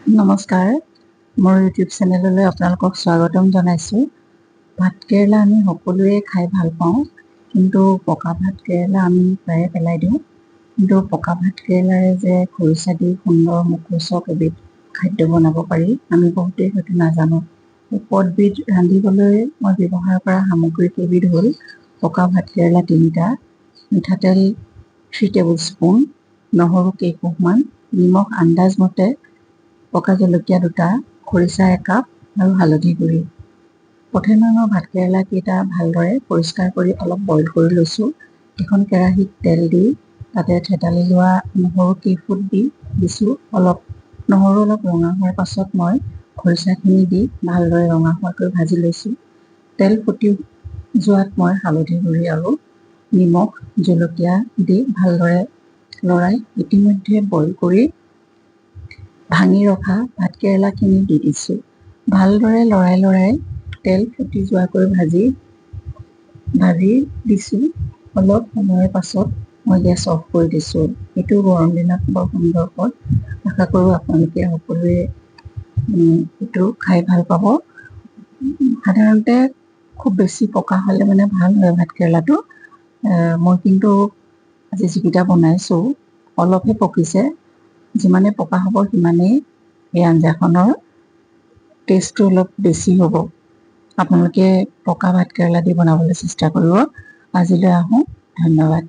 নমস্কাৰ, মোৰ ইউটিউব চেনেললৈ আপোনালোকক স্বাগতম জনাইছোঁ। ভাতকেৰেলা আমি সকলোৱে খাই ভাল পাওঁ, কিন্তু পকা ভাতকেৰেলা আমি প্ৰায়ে পেলাই দিওঁ। কিন্তু পকা ভাতকেৰেলাৰে যে খৰিচা দি সুন্দৰ মুখৰোচক এবিধ খাদ্য বনাব পাৰি, আমি বহুতেই হয়তো নাজানো। এই পদবিধ ৰান্ধিবলৈ মই ব্যৱহাৰ কৰা সামগ্ৰী কেইবিধ হ'ল: পকা ভাতকেৰেলা 3টা, মিঠাতেল 3 টেবুল স্পুন, নহৰু কেইকুহমান, নিমখ আন্দাজমতে, পকা জলকীয়া 2টা, খৰিচা 1 কাপ আৰু হালধি গুড়ি। প্ৰথমে মই ভাতকেৰেলাকেইটা ভালদৰে পৰিষ্কাৰ কৰি অলপ বইল কৰি লৈছোঁ। এখন কেৰাহীত তেল দি তাতে থেতালি লোৱা নহৰু কেইফুট দিছোঁ। নহৰু অলপ ৰঙা হোৱাৰ পাছত মই খৰিচাখিনি দি ভালদৰে ৰঙা হোৱাকৈ ভাজি লৈছোঁ। তেল ফুটি যোৱাত মই হালধি গুড়ি আৰু নিমখ জলকীয়া দি ভালদৰে লৰাই ইতিমধ্যে বইল কৰি ভাঙি ৰখা ভাতকেৰেলাখিনি দি দিছোঁ। ভালদৰে লৰাই তেল ফুটি যোৱাকৈ ভাজি দিছোঁ। অলপ সময়ৰ পাছত মই গেছ অফ কৰি দিছোঁ। এইটো গৰম দিনত বৰ সুন্দৰ পদ। আশা কৰোঁ আপোনালোকে সকলোৱে এইটো খাই ভাল পাব। সাধাৰণতে খুব বেছি পকা হ'লে ভাল হয় ভাতকেৰেলাটো। মই কিন্তু আজি যিকেইটা বনাইছোঁ অলপহে পকিছে। যিমানে পকা হ'ব সিমানেই এই আঞ্জাখনৰ টেষ্টটো অলপ বেছি হ'ব। আপোনালোকে পকা ভাতকেৰেলা দি বনাবলৈ চেষ্টা কৰিব। আজিলৈ আহোঁ, ধন্যবাদ।